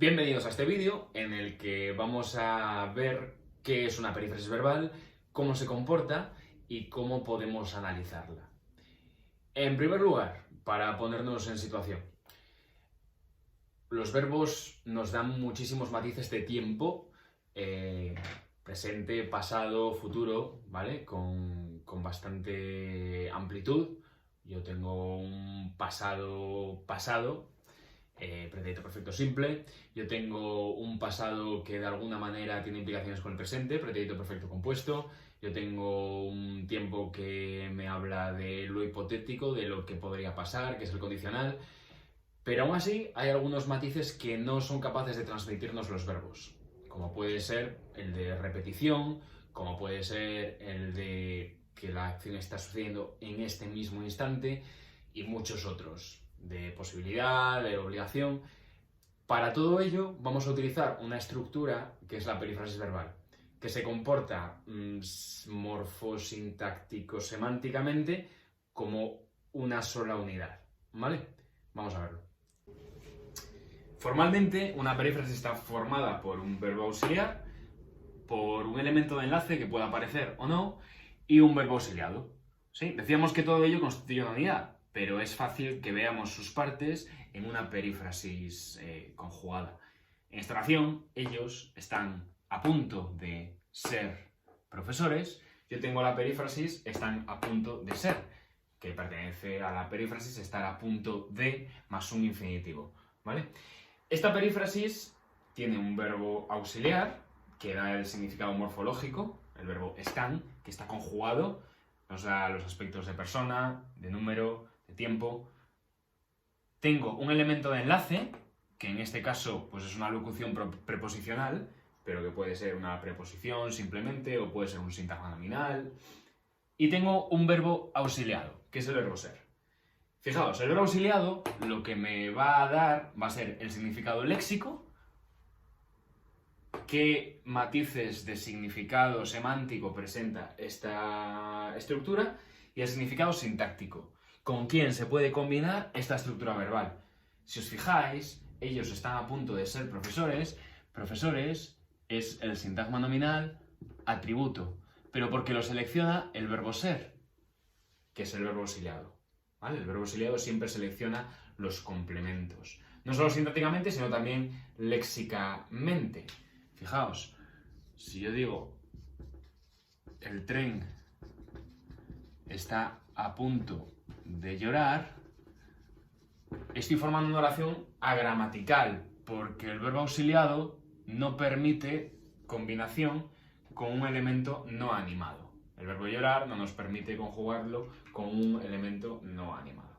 Bienvenidos a este vídeo en el que vamos a ver qué es una perífrasis verbal, cómo se comporta y cómo podemos analizarla. En primer lugar, para ponernos en situación, los verbos nos dan muchísimos matices de tiempo, presente, pasado, futuro, ¿vale? Con bastante amplitud. Yo tengo un pasado, pretérito perfecto simple. Yo tengo un pasado que de alguna manera tiene implicaciones con el presente, pretérito perfecto compuesto. Yo tengo un tiempo que me habla de lo hipotético, de lo que podría pasar, que es el condicional. Pero aún así hay algunos matices que no son capaces de transmitirnos los verbos, como puede ser el de repetición, como puede ser el de que la acción está sucediendo en este mismo instante y muchos otros, de posibilidad, de obligación. Para todo ello vamos a utilizar una estructura que es la perífrasis verbal, que se comporta morfosintáctico-semánticamente como una sola unidad, ¿vale? Vamos a verlo. Formalmente, una perífrasis está formada por un verbo auxiliar, por un elemento de enlace que pueda aparecer o no, y un verbo auxiliado. ¿Sí? Decíamos que todo ello constituye una unidad, pero es fácil que veamos sus partes en una perífrasis conjugada. En esta oración, ellos están a punto de ser profesores. Yo tengo la perífrasis están a punto de ser, que pertenece a la perífrasis estar a punto de más un infinitivo, ¿vale? Esta perífrasis tiene un verbo auxiliar que da el significado morfológico, el verbo están, que está conjugado, nos da los aspectos de persona, de número, de tiempo. Tengo un elemento de enlace, que en este caso pues es una locución preposicional, pero que puede ser una preposición simplemente, o puede ser un sintagma nominal. Y tengo un verbo auxiliado, que es el verbo ser. Fijaos, el verbo auxiliado lo que me va a dar va a ser el significado léxico, qué matices de significado semántico presenta esta estructura, y el significado sintáctico, con quién se puede combinar esta estructura verbal. Si os fijáis, ellos están a punto de ser profesores. Profesores es el sintagma nominal, atributo, pero porque lo selecciona el verbo ser, que es el verbo auxiliado. ¿Vale? El verbo auxiliado siempre selecciona los complementos. No solo sintácticamente, sino también léxicamente. Fijaos, si yo digo el tren está a punto de llorar, estoy formando una oración agramatical, porque el verbo auxiliado no permite combinación con un elemento no animado. El verbo llorar no nos permite conjugarlo con un elemento no animado.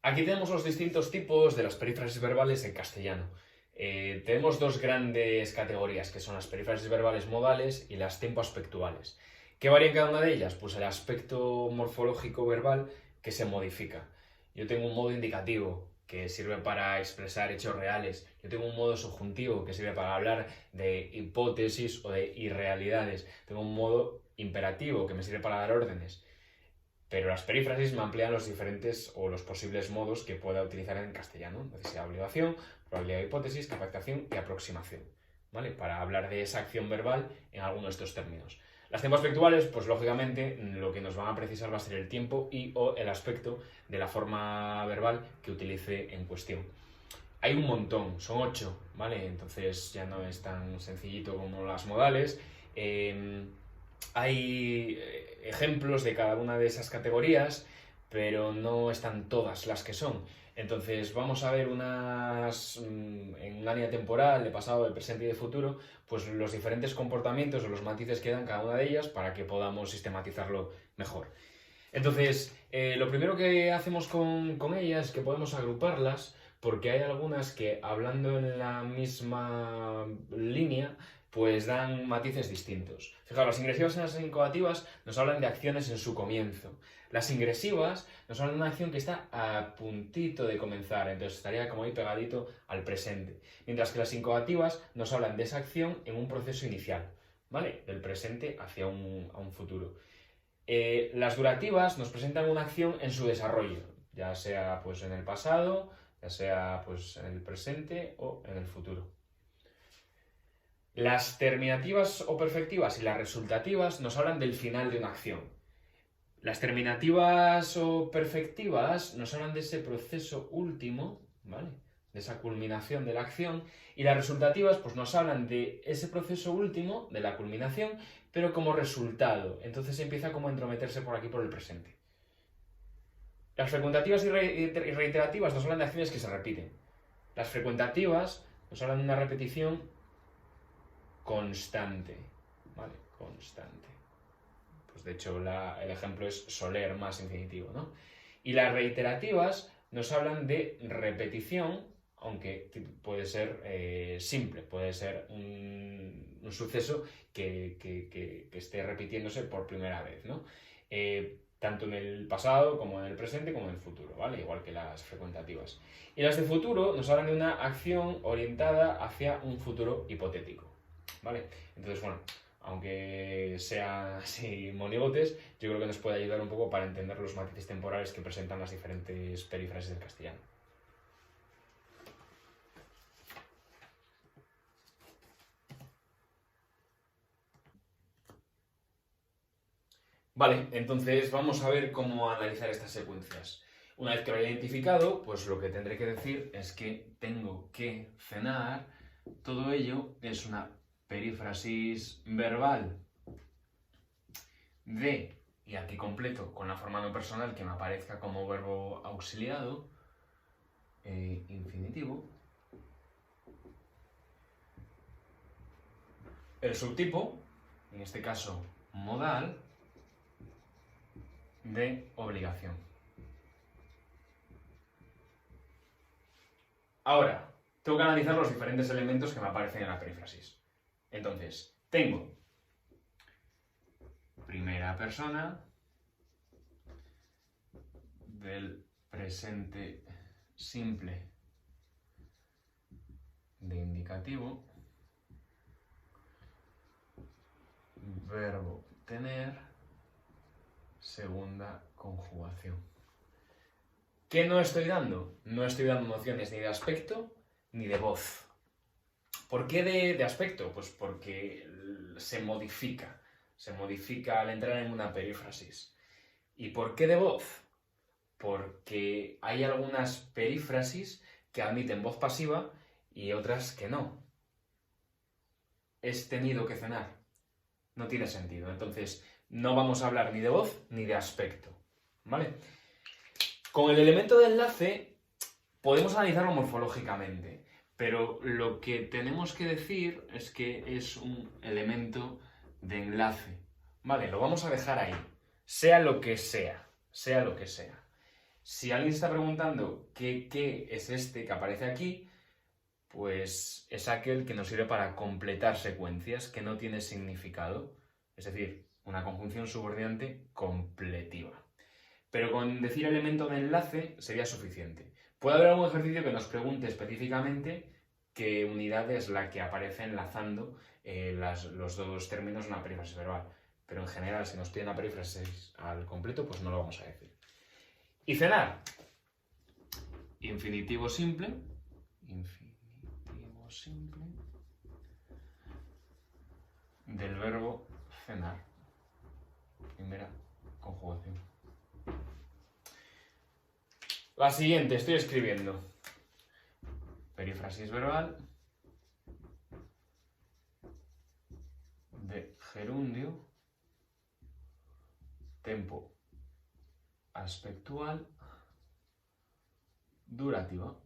Aquí tenemos los distintos tipos de las perífrasis verbales en castellano. Tenemos dos grandes categorías, que son las perífrasis verbales modales y las tempoaspectuales. ¿Qué varía en cada una de ellas? Pues el aspecto morfológico verbal que se modifica. Yo tengo un modo indicativo, que sirve para expresar hechos reales. Yo tengo un modo subjuntivo, que sirve para hablar de hipótesis o de irrealidades. Tengo un modo imperativo, que me sirve para dar órdenes. Pero las perífrasis me amplían los diferentes o los posibles modos que pueda utilizar en castellano. Necesidad de obligación, probabilidad de hipótesis, capacitación y aproximación, ¿vale? Para hablar de esa acción verbal en alguno de estos términos. Las tempoaspectuales, pues lógicamente lo que nos van a precisar va a ser el tiempo y o el aspecto de la forma verbal que utilice en cuestión. Hay un montón, son 8, ¿vale? Entonces ya no es tan sencillito como las modales. Hay ejemplos de cada una de esas categorías, pero no están todas las que son. Entonces vamos a ver unas en una línea temporal de pasado, de presente y de futuro, pues los diferentes comportamientos o los matices que dan cada una de ellas para que podamos sistematizarlo mejor. Entonces, lo primero que hacemos con ellas es que podemos agruparlas, porque hay algunas que, hablando en la misma línea, pues dan matices distintos. Fijaos, las ingresivas y las incoativas nos hablan de acciones en su comienzo. Las ingresivas nos hablan de una acción que está a puntito de comenzar, entonces estaría como ahí pegadito al presente. Mientras que las incoativas nos hablan de esa acción en un proceso inicial, ¿vale? Del presente hacia un futuro. Las durativas nos presentan una acción en su desarrollo, ya sea pues en el pasado, ya sea pues, en el presente o en el futuro. Las terminativas o perfectivas y las resultativas nos hablan del final de una acción. Las terminativas o perfectivas nos hablan de ese proceso último, ¿vale? De esa culminación de la acción, y las resultativas pues nos hablan de ese proceso último, de la culminación, pero como resultado. Entonces empieza como a entrometerse por aquí por el presente. Las frecuentativas y reiterativas nos hablan de acciones que se repiten. Las frecuentativas nos hablan de una repetición constante, ¿vale? Constante. Pues de hecho el ejemplo es soler más infinitivo, ¿no? Y las reiterativas nos hablan de repetición, aunque puede ser simple, puede ser un suceso que esté repitiéndose por primera vez, ¿no? Tanto en el pasado como en el presente como en el futuro, ¿vale? Igual que las frecuentativas. Y las de futuro nos hablan de una acción orientada hacia un futuro hipotético, ¿vale? Entonces, bueno, aunque sea así monigotes, yo creo que nos puede ayudar un poco para entender los matices temporales que presentan las diferentes perífrasis del castellano. Vale, entonces vamos a ver cómo analizar estas secuencias. Una vez que lo haya identificado, pues lo que tendré que decir es que tengo que cenar. Todo ello es una perífrasis verbal de, y aquí completo con la forma no personal que me aparezca como verbo auxiliado, infinitivo. El subtipo, en este caso modal, de obligación. Ahora, tengo que analizar los diferentes elementos que me aparecen en la perífrasis. Entonces, tengo primera persona del presente simple de indicativo, verbo tener, segunda conjugación. ¿Qué no estoy dando? No estoy dando nociones ni de aspecto ni de voz. ¿Por qué de aspecto? Pues porque se modifica al entrar en una perífrasis. ¿Y por qué de voz? Porque hay algunas perífrasis que admiten voz pasiva y otras que no. Es tenido que cenar. No tiene sentido. Entonces, no vamos a hablar ni de voz ni de aspecto. ¿Vale? Con el elemento de enlace podemos analizarlo morfológicamente, pero lo que tenemos que decir es que es un elemento de enlace. Vale, lo vamos a dejar ahí. Sea lo que sea. Sea lo que sea. Si alguien está preguntando qué es este que aparece aquí, pues es aquel que nos sirve para completar secuencias que no tiene significado. Es decir, una conjunción subordinante completiva. Pero con decir elemento de enlace sería suficiente. Puede haber algún ejercicio que nos pregunte específicamente qué unidad es la que aparece enlazando los dos términos en una perífrasis verbal. Pero en general, si nos piden la perífrasis al completo, pues no lo vamos a decir. Y cenar. Infinitivo simple. Infinitivo simple. Del verbo cenar. Primera conjugación. La siguiente, estoy escribiendo. Perífrasis verbal de gerundio, tempo aspectual, durativa.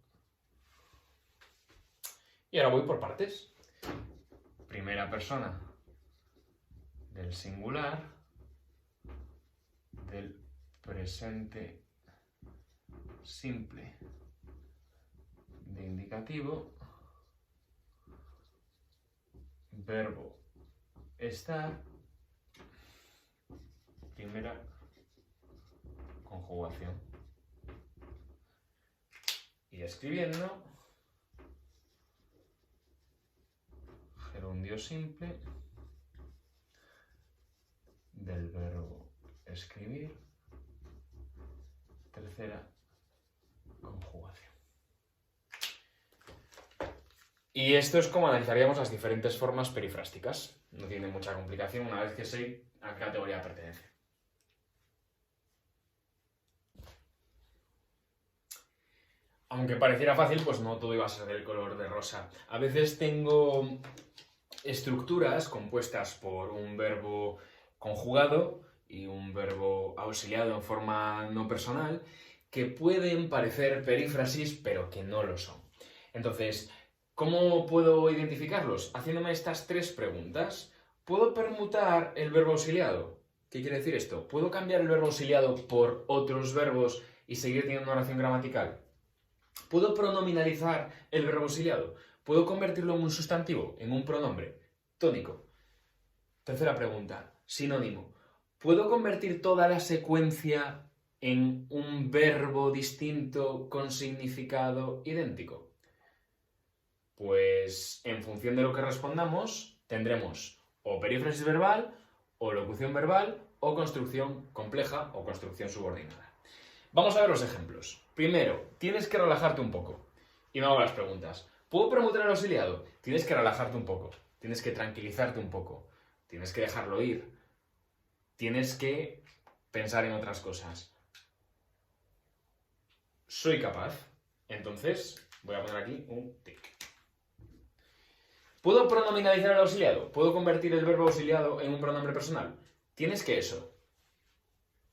Y ahora voy por partes. Primera persona del singular, del presente simple de indicativo, verbo estar, primera conjugación. Y escribiendo, gerundio simple del verbo escribir, tercera conjugación. Y esto es como analizaríamos las diferentes formas perifrásticas. No tiene mucha complicación una vez que sé a qué categoría pertenece. Aunque pareciera fácil, pues no todo iba a ser del color de rosa. A veces tengo estructuras compuestas por un verbo conjugado y un verbo auxiliado en forma no personal que pueden parecer perífrasis, pero que no lo son. Entonces, ¿cómo puedo identificarlos? Haciéndome estas tres preguntas. ¿Puedo permutar el verbo auxiliado? ¿Qué quiere decir esto? ¿Puedo cambiar el verbo auxiliado por otros verbos y seguir teniendo una oración gramatical? ¿Puedo pronominalizar el verbo auxiliado? ¿Puedo convertirlo en un sustantivo, en un pronombre tónico? Tercera pregunta, sinónimo. ¿Puedo convertir toda la secuencia en un verbo distinto con significado idéntico? Pues en función de lo que respondamos, tendremos o perífrasis verbal, o locución verbal, o construcción compleja o construcción subordinada. Vamos a ver los ejemplos. Primero, tienes que relajarte un poco. Y me hago las preguntas. ¿Puedo permutar el auxiliado? Tienes que relajarte un poco. Tienes que tranquilizarte un poco. Tienes que dejarlo ir. Tienes que pensar en otras cosas. Soy capaz. Entonces, voy a poner aquí un tic. ¿Puedo pronominalizar el auxiliado? ¿Puedo convertir el verbo auxiliado en un pronombre personal? ¿Tienes que eso?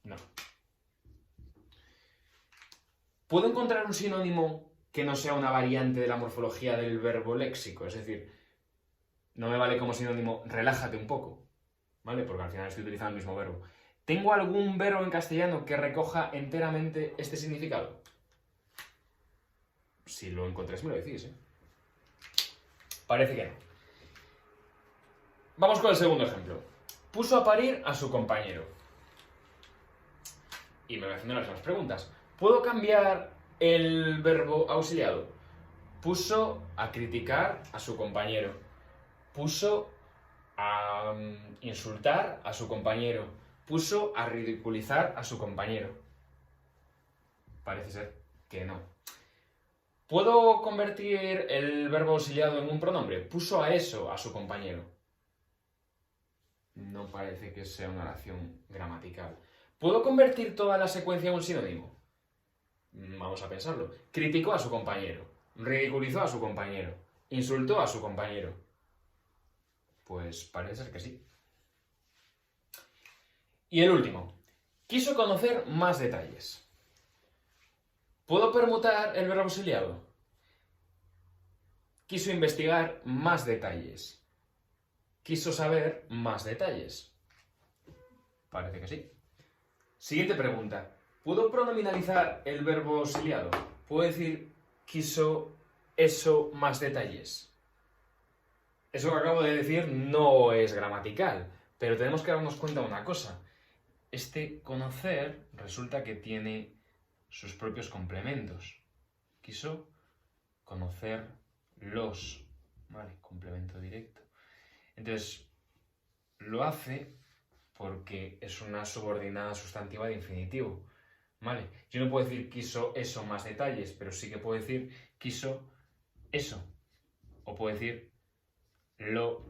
No. ¿Puedo encontrar un sinónimo que no sea una variante de la morfología del verbo léxico? Es decir, no me vale como sinónimo relájate un poco, ¿vale? Porque al final estoy utilizando el mismo verbo. ¿Tengo algún verbo en castellano que recoja enteramente este significado? Si lo encontréis me lo decís, ¿eh? Parece que no. Vamos con el segundo ejemplo. Puso a parir a su compañero. Y me voy haciendo las mismas preguntas. ¿Puedo cambiar el verbo auxiliado? Puso a criticar a su compañero. Puso a insultar a su compañero. Puso a ridiculizar a su compañero. Parece ser que no. ¿Puedo convertir el verbo auxiliado en un pronombre? Puso a eso a su compañero. No parece que sea una oración gramatical. ¿Puedo convertir toda la secuencia en un sinónimo? Vamos a pensarlo. Criticó a su compañero. Ridiculizó a su compañero. Insultó a su compañero. Pues parece ser que sí. Y el último. Quiso conocer más detalles. ¿Puedo permutar el verbo auxiliado? Quiso investigar más detalles. Quiso saber más detalles. Parece que sí. Siguiente pregunta. ¿Puedo pronominalizar el verbo auxiliado? ¿Puedo decir quiso eso más detalles? Eso que acabo de decir no es gramatical, pero tenemos que darnos cuenta de una cosa. Este conocer resulta que tiene sus propios complementos. Quiso conocer los, ¿vale? Complemento directo. Entonces, lo hace porque es una subordinada sustantiva de infinitivo, ¿vale? Yo no puedo decir quiso eso más detalles, pero sí que puedo decir quiso eso. O puedo decir lo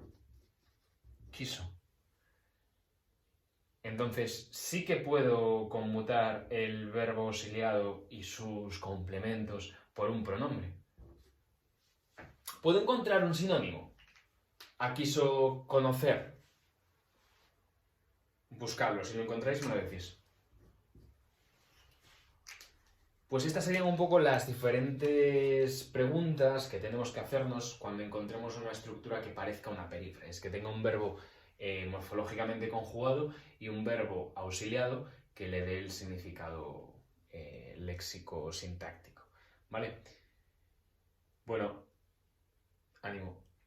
quiso. Entonces, sí que puedo conmutar el verbo auxiliado y sus complementos por un pronombre. ¿Puedo encontrar un sinónimo a quiso conocer? Buscadlo, si lo encontráis me lo decís. Pues estas serían un poco las diferentes preguntas que tenemos que hacernos cuando encontremos una estructura que parezca una perífrasis, que tenga un verbo morfológicamente conjugado y un verbo auxiliado que le dé el significado léxico-sintáctico, ¿vale? Bueno, ánimo.